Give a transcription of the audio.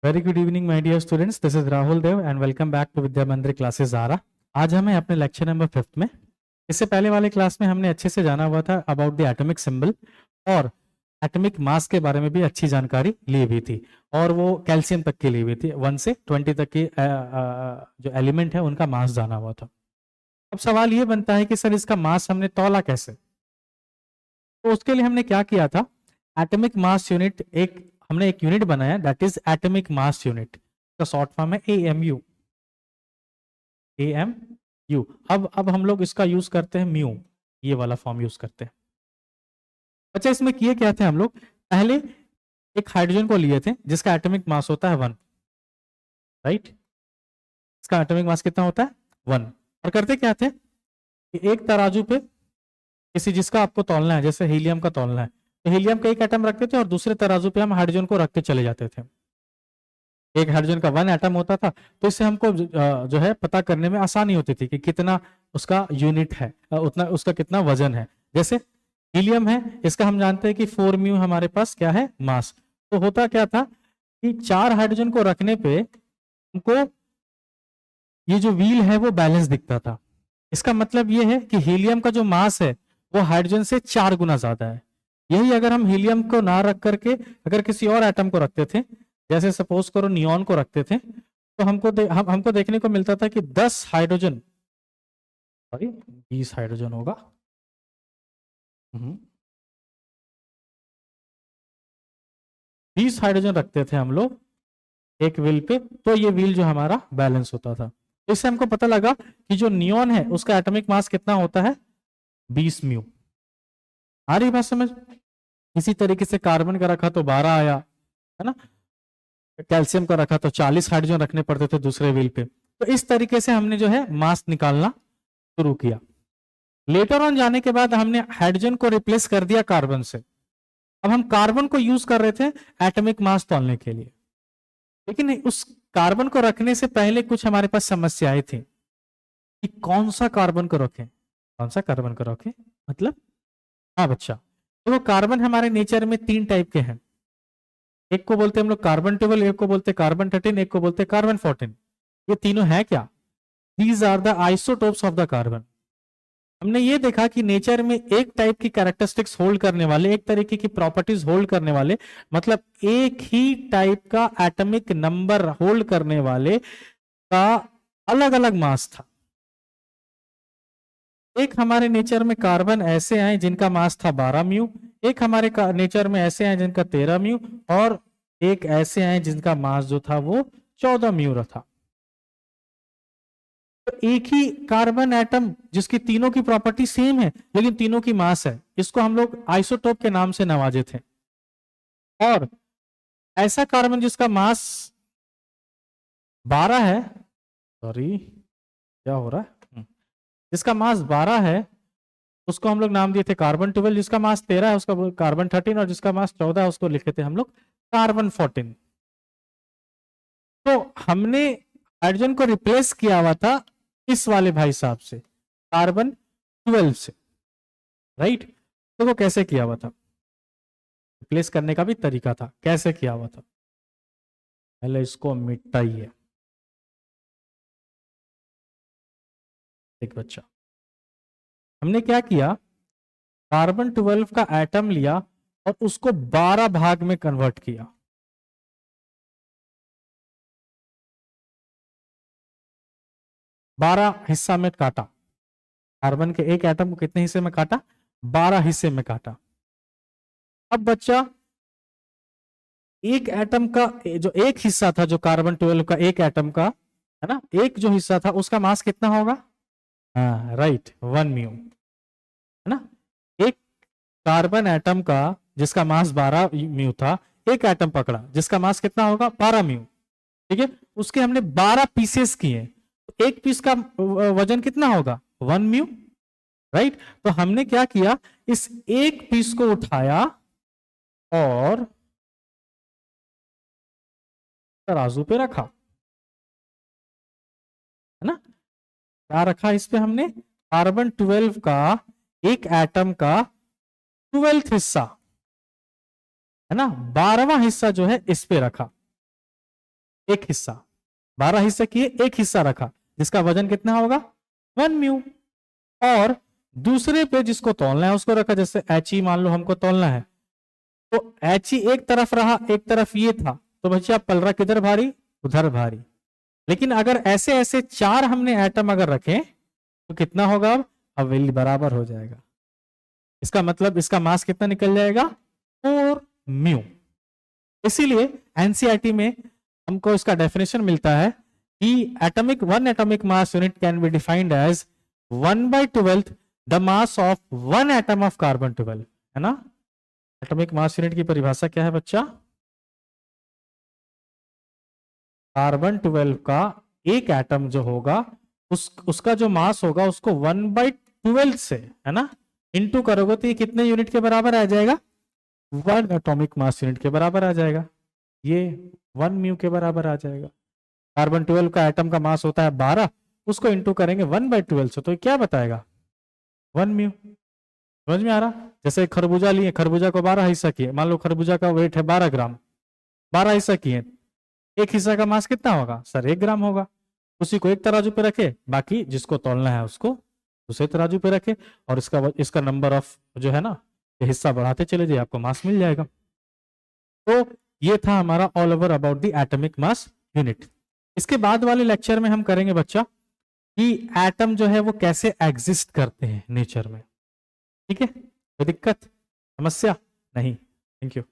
Very good evening my dear students, this is Rahul Dev and welcome back to Vidya Mandir classes आरा। आज हमें अपने lecture number 5 में, इससे पहले वाले क्लास में हमने अच्छे से जाना हुआ था अबाउट द एटॉमिक सिंबल और एटॉमिक मास के बारे में भी अच्छी जानकारी ली हुई थी, और वो कैल्शियम तक की ली हुई थी। 1 से 20 तक की जो एलिमेंट है उनका मास जाना हुआ था। अब सवाल ये बनता है कि सर इसका मास हमने तौला कैसे? तो उसके लिए हमने क्या किया था, एटॉमिक मास यूनिट हमने एक यूनिट बनाया, that is atomic mass unit का शॉर्ट फॉर्म है एएमयू। एएमयू। अब हम लोग इसका यूज करते हैं म्यू, ये वाला फॉर्म यूज करते हैं। अच्छा, इसमें किए क्या थे हम लोग? पहले एक हाइड्रोजन को लिए थे जिसका एटॉमिक मास होता है 1, राइट? इसका एटॉमिक मास कितना होता है? 1। और करते क्या थे कि एक तराजू पे किसी जिसका आपको तौलना है, जैसे हीलियम का तौलना है, तो हीलियम का एक एटम रखते थे और दूसरे तराजू पे हम हाइड्रोजन को रखते चले जाते थे। एक हाइड्रोजन का 1 एटम होता था, तो इससे हमको जो है पता करने में आसानी होती थी कि कितना उसका यूनिट है, उतना उसका कितना वजन है। जैसे हीलियम है, इसका हम जानते हैं कि 4 म्यू हमारे पास क्या है, मास। तो होता क्या था कि 4 हाइड्रोजन को रखने पे हमको ये जो व्हील है वो बैलेंस दिखता था। इसका मतलब ये है कि हीलियम का जो मास है वो हाइड्रोजन से 4 गुना ज्यादा है। यही अगर हम हीलियम को ना रख करके अगर किसी और एटम को रखते थे, जैसे सपोज करो नियॉन को रखते थे, तो हमको देखने को मिलता था कि 10 हाइड्रोजन, सॉरी 20 हाइड्रोजन होगा, 20 हाइड्रोजन रखते थे हम लोग एक व्हील पे, तो ये व्हील जो हमारा बैलेंस होता था। तो इससे हमको पता लगा कि जो नियॉन है उसका एटॉमिक मास कितना होता है, 20 म्यू। आ रही बात समझ? इसी तरीके से कार्बन का रखा तो 12 आया, है ना? कैल्शियम का रखा तो 40 हाइड्रोजन रखने पड़ते थे दूसरे व्हील पे। तो इस तरीके से हमने जो है मास निकालना शुरू किया। लेटर ऑन जाने के बाद हमने हाइड्रोजन को रिप्लेस कर दिया कार्बन से। अब हम कार्बन को यूज कर रहे थे एटॉमिक मास तौलने के लिए, लेकिन उस कार्बन को रखने से पहले कुछ हमारे पास समस्याएं थी कि कौन सा कार्बन को रखें, कौन सा कार्बन को रखें, मतलब हाँ बच्चा, तो वो कार्बन हमारे नेचर में 3 टाइप के हैं। एक को बोलते हैं हम लोग कार्बन 12, एक को बोलते हैं कार्बन 13, एक को बोलते हैं कार्बन 14। ये तीनों है क्या? These are the isotopes of the carbon. हमने ये देखा कि नेचर में एक टाइप की कैरेक्टरिस्टिक्स होल्ड करने वाले, एक तरीके की प्रॉपर्टीज होल्ड करने वाले, मतलब एक ही टाइप का एटॉमिक नंबर होल्ड करने वाले का अलग अलग मास था। एक हमारे नेचर में कार्बन ऐसे आए जिनका मास था 12 म्यू, एक हमारे नेचर में ऐसे आए जिनका 13 म्यू, और एक ऐसे आए जिनका मास जो था वो 14 म्यू था। तो एक ही कार्बन एटम जिसकी तीनों की प्रॉपर्टी सेम है लेकिन तीनों की मास है, इसको हम लोग आइसोटोप के नाम से नवाजे थे। और ऐसा कार्बन जिसका मास 12 है, सॉरी क्या हो रहा है, जिसका मास 12 है उसको हम लोग नाम दिए थे कार्बन 12, जिसका मास 13 है उसका कार्बन 13, और जिसका मास 14 है उसको लिखे थे हम लोग कार्बन 14। तो हमने हाइड्रोजन को रिप्लेस किया हुआ था इस वाले भाई साहब से, कार्बन 12 से, राइट? तो वो कैसे किया हुआ था? रिप्लेस करने का भी तरीका था, कैसे किया हुआ था? पहले इसको मिटाइए। एक बच्चा, हमने क्या किया, कार्बन 12 का एटम लिया और उसको 12 भाग में कन्वर्ट किया। बारह हिस्सा में काटा। कार्बन के एक एटम को कितने हिस्से में काटा? 12 हिस्से में काटा। अब बच्चा, एक एटम का जो एक हिस्सा था, जो कार्बन 12 का एक एटम का, है ना, एक जो हिस्सा था उसका मास कितना होगा? हाँ राइट, 1 म्यू, है ना? एक कार्बन एटम का जिसका मास 12 म्यू था, एक एटम पकड़ा जिसका मास कितना होगा? 12 म्यू। ठीक है, उसके हमने 12 पीसेस किए, एक पीस का वजन कितना होगा? 1 म्यू, राइट? तो हमने क्या किया, इस एक पीस को उठाया और तराजू पे रखा, है ना? क्या रखा इस पे हमने? कार्बन 12 का एक एटम का 12th हिस्सा, है ना, 12वां हिस्सा जो है इस पे रखा। एक हिस्सा, 12 हिस्से किए, एक हिस्सा रखा जिसका वजन कितना होगा 1 म्यू, और दूसरे पे जिसको तोलना है उसको रखा, जैसे एच मान लो हमको तोलना है, तो एच एक तरफ रहा, एक तरफ ये था, तो बच्चा पलरा किधर भारी, उधर भारी। लेकिन अगर ऐसे ऐसे 4 हमने एटम अगर रखे तो कितना होगा, अब वेल बराबर हो जाएगा। इसका मतलब इसका मास कितना निकल जाएगा 4 म्यू। इसीलिए एनसीईआरटी में हमको इसका डेफिनेशन मिलता है कि one atomic mass unit can be defined as 1/12 the mass of 1 atom of carbon 12, है ना। एटॉमिक मास यूनिट की परिभाषा क्या है बच्चा, कार्बन 12 का एक एटम जो होगा उसका जो मास होगा उसको 1/12 से, है ना, इंटू करोगे तो ये कितने यूनिट के बराबर आ जाएगा, 1 एटॉमिक मास यूनिट के बराबर आ जाएगा, ये 1 म्यू के बराबर आ जाएगा। कार्बन 12 का एटम का मास होता है 12, उसको इंटू करेंगे 1/12 से, तो ये क्या बताएगा 1 म्यू। समझ में आ रहा। जैसे खरबूजा लिए, खरबूजा को 12 हिस्सा किए, मान लो खरबूजा का वेट है 12 ग्राम, 12 हिस्सा किए, एक हिस्सा का मास कितना होगा सर 1 ग्राम होगा। उसी को एक तराजू पे रखे, बाकी जिसको तोलना है उसको दूसरे तराजू पे रखे, और इसका नंबर ऑफ जो है ना, ये हिस्सा बढ़ाते चले जाइए, आपको मास मिल जाएगा। तो ये था हमारा all over about the atomic mass unit. इसके बाद वाले लेक्चर में हम करेंगे बच्चा कि एटम जो है वो कैसे एग्जिस्ट करते हैं नेचर में। ठीक है, कोई दिक्कत समस्या नहीं। Thank you.